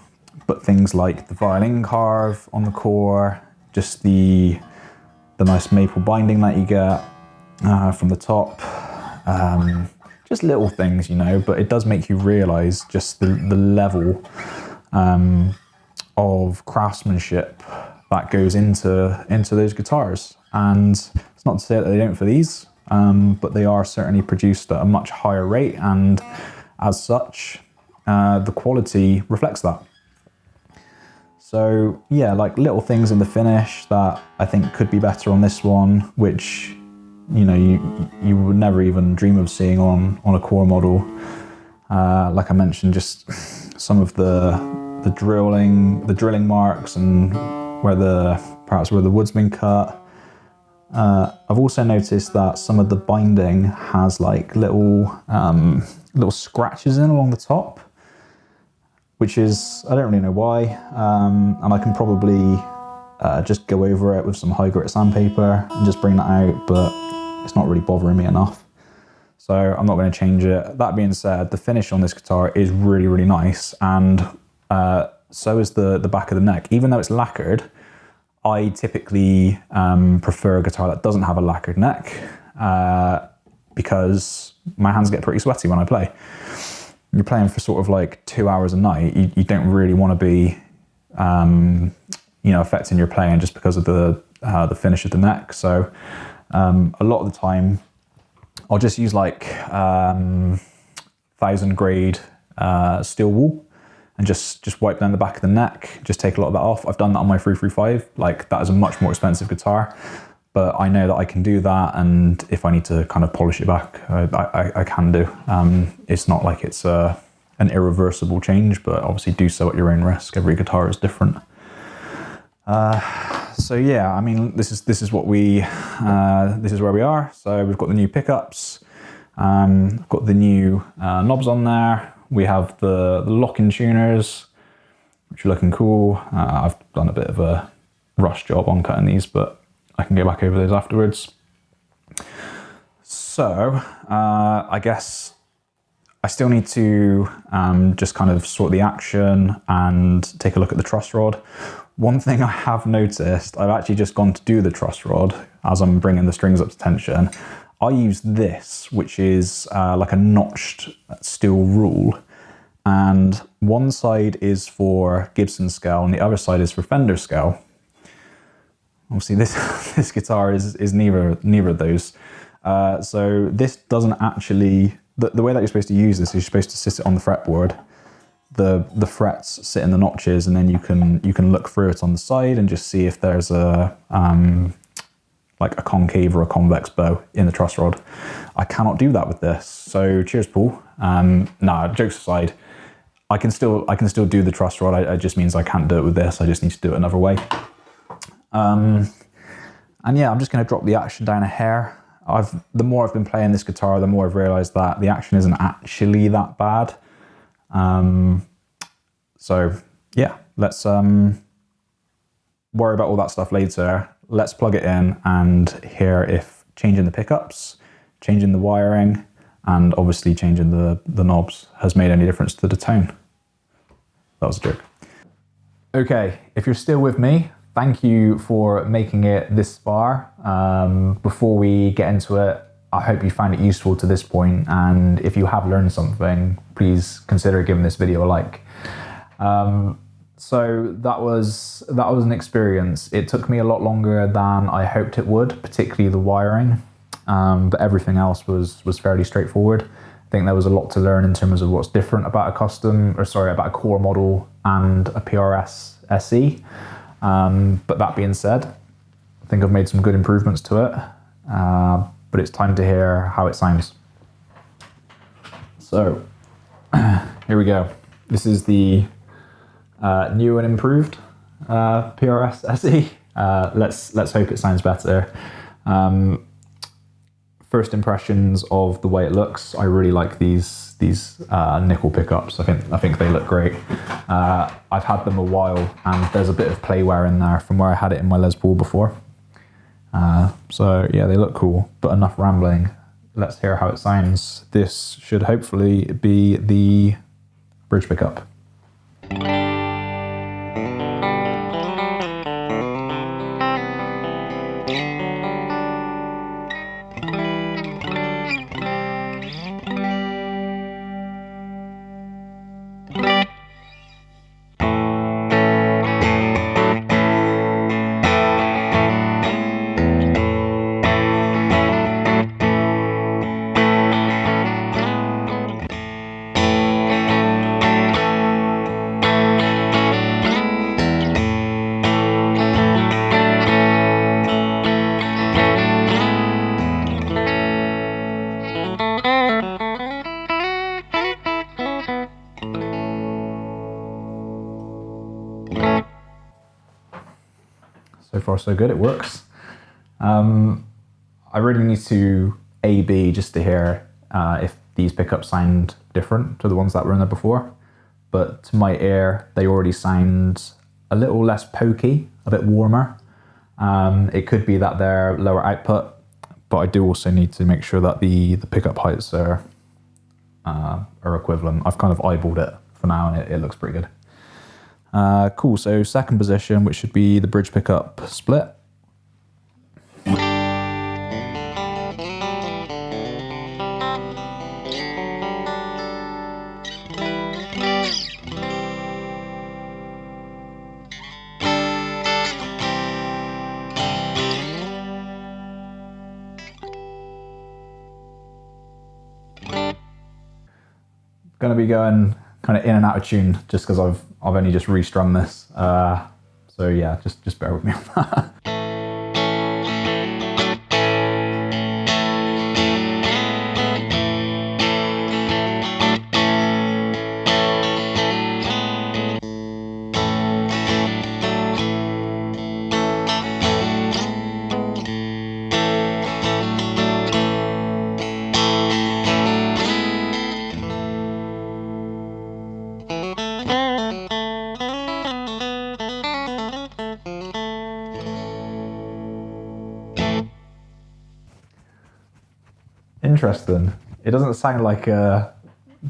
but things like the violin carve on the core, just the nice maple binding that you get from the top, just little things, you know, but it does make you realize just the level of craftsmanship that goes into those guitars. And it's not to say that they don't for these, but they are certainly produced at a much higher rate, and as such, the quality reflects that. So yeah, like little things in the finish that I think could be better on this one, which, you know, you would never even dream of seeing on a core model. Like I mentioned, just some of the drilling marks, and perhaps where the wood's been cut. I've also noticed that some of the binding has like little scratches in along the top, which is, I don't really know why, and I can probably just go over it with some high grit sandpaper and just bring that out, but it's not really bothering me enough, so I'm not going to change it. That being said, the finish on this guitar is really, really nice, and so is the back of the neck. Even though it's lacquered, I typically prefer a guitar that doesn't have a lacquered neck, because my hands get pretty sweaty when I play. You're playing for sort of like 2 hours a night, you don't really want to be you know, affecting your playing just because of the finish of the neck. So a lot of the time I'll just use like 1000 grade steel wool and just wipe down the back of the neck, just take a lot of that off. I've done that on my 335. Like, that is a much more expensive guitar, but I know that I can do that, and if I need to kind of polish it back, I can do. It's not like it's an irreversible change, but obviously do so at your own risk. Every guitar is different. So yeah, I mean, this is what this is where we are. So we've got the new pickups, got the new knobs on there. We have the lock-in tuners, which are looking cool. I've done a bit of a rush job on cutting these, but I can go back over those afterwards. So I guess I still need to just kind of sort the action and take a look at the truss rod. One thing I have noticed, I've actually just gone to do the truss rod as I'm bringing the strings up to tension. I use this, which is like a notched steel rule, and one side is for Gibson scale and the other side is for Fender scale. Obviously this guitar is neither of those. So this doesn't actually, the way that you're supposed to use this is you're supposed to sit it on the fretboard. The frets sit in the notches, and then you can look through it on the side and just see if there's a like a concave or a convex bow in the truss rod. I cannot do that with this. So cheers, Paul. Nah, jokes aside, I can still do the truss rod. It just means I can't do it with this. I just need to do it another way. And yeah, I'm just going to drop the action down a hair. The more I've been playing this guitar, the more I've realized that the action isn't actually that bad. So yeah, let's worry about all that stuff later. Let's plug it in and hear if changing the pickups, changing the wiring, and obviously changing the knobs has made any difference to the tone. That was a joke. Okay, if you're still with me, thank you for making it this far. Before we get into it, I hope you found it useful to this point, and if you have learned something, please consider giving this video a like. So that was an experience. It took me a lot longer than I hoped it would, particularly the wiring, but everything else was fairly straightforward. think there was a lot to learn in terms of what's different about about a core model and a PRS SE. But that being said, I think I've made some good improvements to it, but it's time to hear how it sounds. So here we go. This is the new and improved PRS SE. Let's hope it sounds better. First impressions of the way it looks. I really like these nickel pickups. I think they look great. I've had them a while, and there's a bit of play wear in there from where I had it in my Les Paul before. So yeah, they look cool. But enough rambling. Let's hear how it sounds. This should hopefully be the bridge pickup. So far so good, it works. I really need to A/B just to hear if these pickups sound different to the ones that were in there before. But to my ear, they already sound a little less pokey, a bit warmer. It could be that they're lower output, but I do also need to make sure that the pickup heights are equivalent. I've kind of eyeballed it for now, and it looks pretty good. Cool, so second position, which should be the bridge pickup split. Going to be going kind of in and out of tune just because I've only just restrung this. So yeah, just bear with me on that. Interesting. It doesn't sound like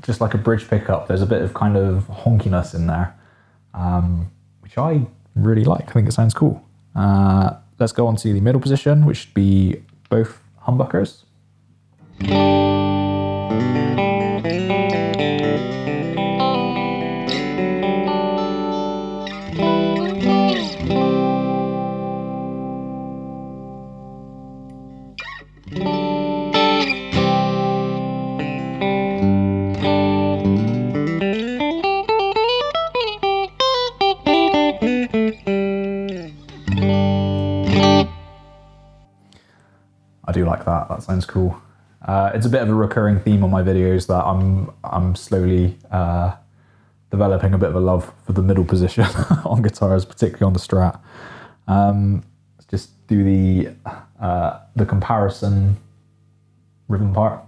just like a bridge pickup. There's a bit of kind of honkiness in there, which I really like. I think it sounds cool. Let's go on to the middle position, which should be both humbuckers. I do like that. That sounds cool. It's a bit of a recurring theme on my videos that I'm slowly developing a bit of a love for the middle position on guitars, particularly on the Strat. Let's just do the comparison rhythm part.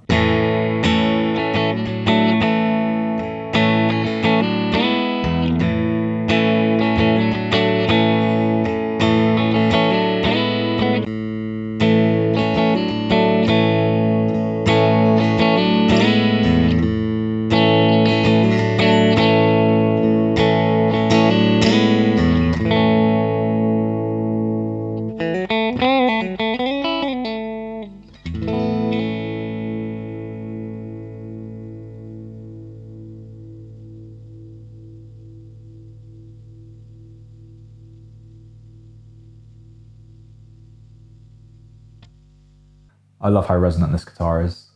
I love how resonant this guitar is.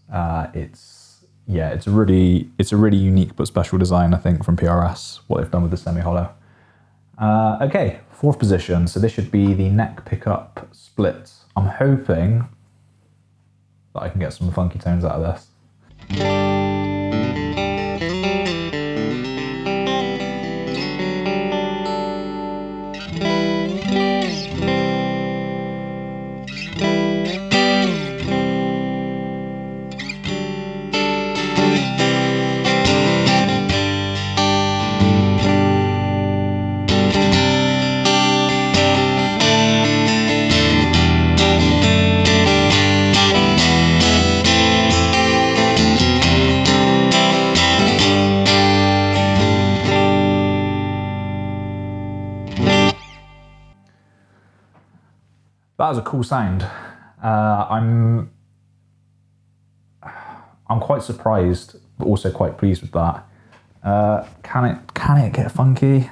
It's yeah, it's a really unique but special design, I think, from PRS, what they've done with the Semi-Hollow. Okay, fourth position. So this should be the neck pickup split. I'm hoping that I can get some funky tones out of this. That was a cool sound. I'm quite surprised, but also quite pleased with that. Can it get funky?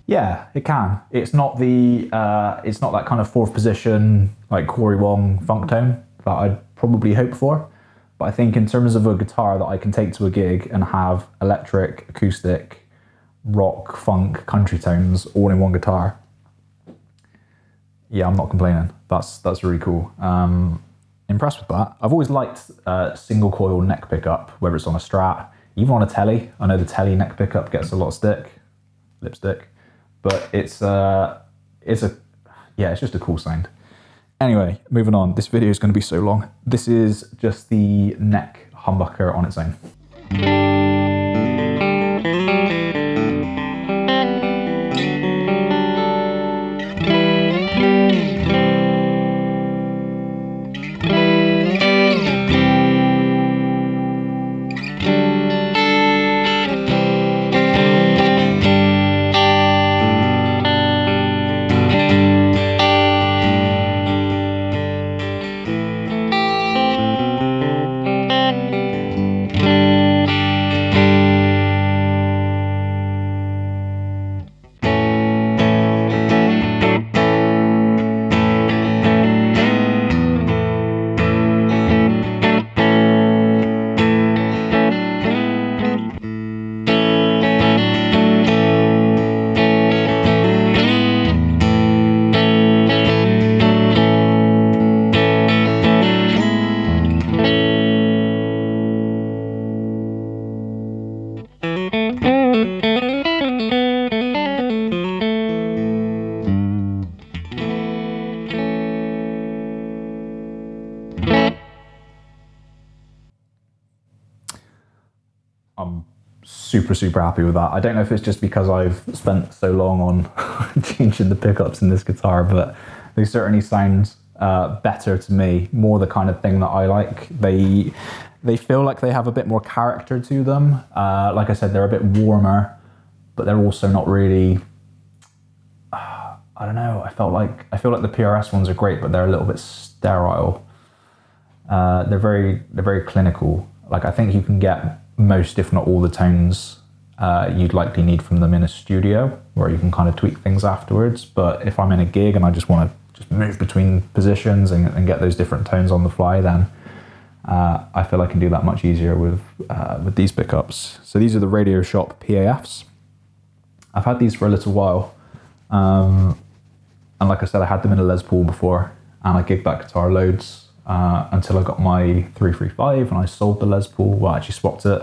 Yeah, it can. It's not that kind of fourth position, like Corey Wong funk tone that I'd probably hope for. But I think in terms of a guitar that I can take to a gig and have electric, acoustic, rock, funk, country tones all in one guitar, yeah, I'm not complaining. That's really cool. Impressed with that. I've always liked single coil neck pickup, whether it's on a Strat, even on a Telly. I know the Telly neck pickup gets a lot of lipstick. But it's just a cool sound. Anyway, moving on. This video is going to be so long. This is just the neck humbucker on its own. I'm super happy with that. I don't know if it's just because I've spent so long on changing the pickups in this guitar, but they certainly sound better to me, more the kind of thing that I like. They feel like they have a bit more character to them. Like I said, they're a bit warmer, but they're also not really, I don't know, I feel like the PRS ones are great, but they're a little bit sterile. They're very clinical. Like, I think you can get most, if not all, the tones you'd likely need from them in a studio, where you can kind of tweak things afterwards. But if I'm in a gig and I just want to just move between positions and get those different tones on the fly, then I feel I can do that much easier with these pickups. So these are the RadioShop PAFs. I've had these for a little while, and like I said, I had them in a Les Paul before, and I gigged that guitar loads until I got my 335 and I sold the Les Paul. Well, I actually swapped it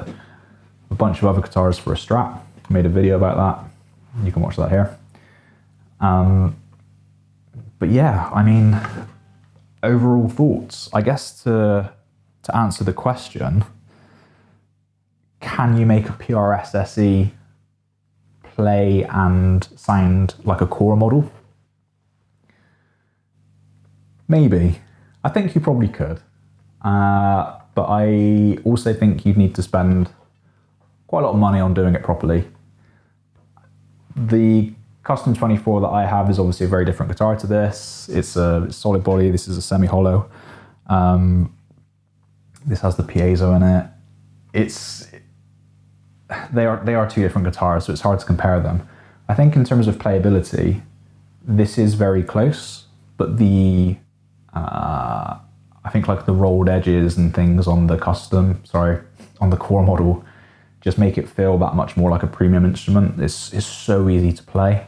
a bunch of other guitars for a Strat. Made a video about that. You can watch that here. But yeah, I mean, overall thoughts. I guess to answer the question, can you make a PRS SE play and sound like a core model? Maybe. I think you probably could. But I also think you'd need to spend quite a lot of money on doing it properly. The Custom 24 that I have is obviously a very different guitar to this. It's a solid body. This is a semi-hollow. This has the piezo in it. They are two different guitars, so it's hard to compare them. I think in terms of playability, this is very close, but I think like the rolled edges and things on the on the core model just make it feel that much more like a premium instrument. It's so easy to play.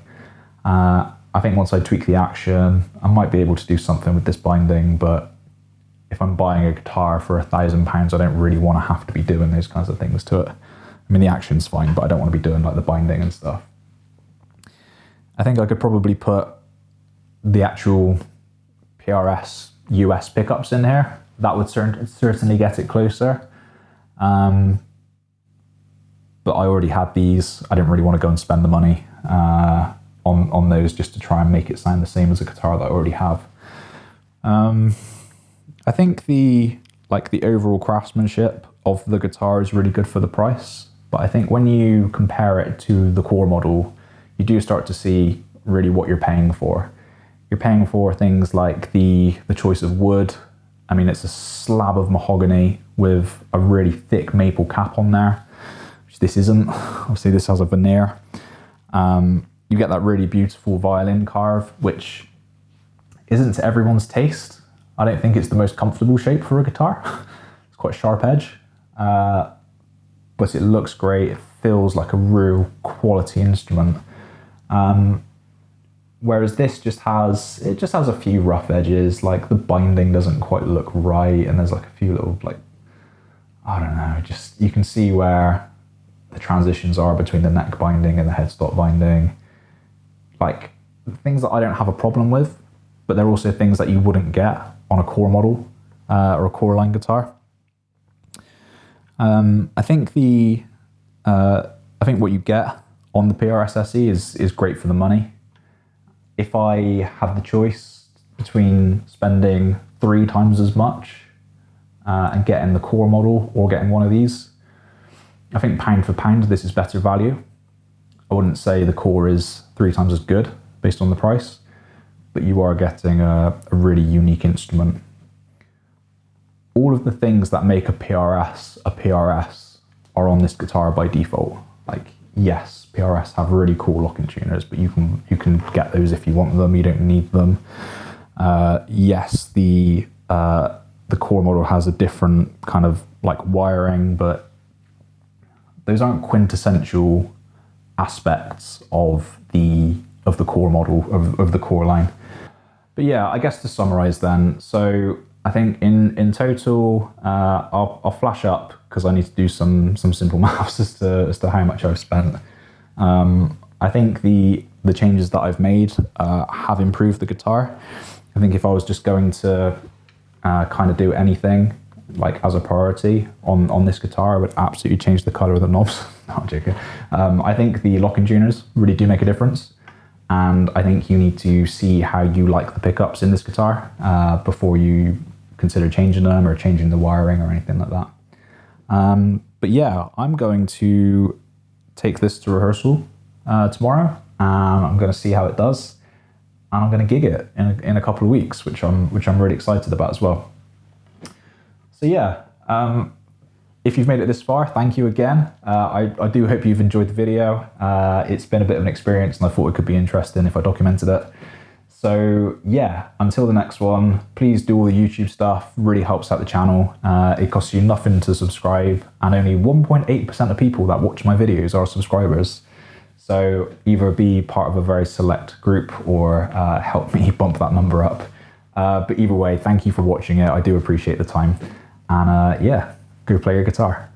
I think once I tweak the action, I might be able to do something with this binding, but if I'm buying a guitar for £1,000, I don't really want to have to be doing those kinds of things to it. I mean, the action's fine, but I don't want to be doing like the binding and stuff. I think I could probably put the actual PRS US pickups in here. That would certainly get it closer. But I already had these. I didn't really want to go and spend the money on those just to try and make it sound the same as a guitar that I already have. I think the overall craftsmanship of the guitar is really good for the price, but I think when you compare it to the core model, you do start to see really what you're paying for. You're paying for things like the choice of wood. I mean, it's a slab of mahogany with a really thick maple cap on there, which this isn't. Obviously, this has a veneer. You get that really beautiful violin carve, which isn't to everyone's taste. I don't think it's the most comfortable shape for a guitar. It's quite a sharp edge, but it looks great. It feels like a real quality instrument. Whereas this just has a few rough edges, like the binding doesn't quite look right, and there's like a few little, like, I don't know, just you can see where the transitions are between the neck binding and the headstock binding. Like, things that I don't have a problem with, but they're also things that you wouldn't get on a core model or a core line guitar. I think what you get on the PRS SE is great for the money. If I had the choice between spending 3 times as much and getting the core model or getting one of these, I think pound for pound, this is better value. I wouldn't say the core is 3 times as good based on the price, but you are getting a really unique instrument. All of the things that make a PRS are on this guitar by default. Like, yes, PRS have really cool locking tuners, but you can get those if you want them. You don't need them. Yes, the core model has a different kind of like wiring, but those aren't quintessential aspects of the core model of the core line. But yeah, I guess to summarize then, so I think in total, I'll flash up because I need to do some simple maths as to how much I've spent. I think the changes that I've made have improved the guitar. I think if I was just going to kind of do anything like as a priority on this guitar, I would absolutely change the color of the knobs. No, I'm joking. I think the locking tuners really do make a difference. And I think you need to see how you like the pickups in this guitar before you consider changing them or changing the wiring or anything like that. But yeah, I'm going to take this to rehearsal tomorrow, and I'm going to see how it does, and I'm going to gig it in a couple of weeks, which I'm really excited about as well. So yeah, if you've made it this far, thank you again. I do hope you've enjoyed the video. It's been a bit of an experience, and I thought it could be interesting if I documented it. So yeah, until the next one, please do all the YouTube stuff. Really helps out the channel. It costs you nothing to subscribe, and only 1.8% of people that watch my videos are subscribers. So either be part of a very select group or help me bump that number up. But either way, thank you for watching it. I do appreciate the time. And yeah, go play your guitar.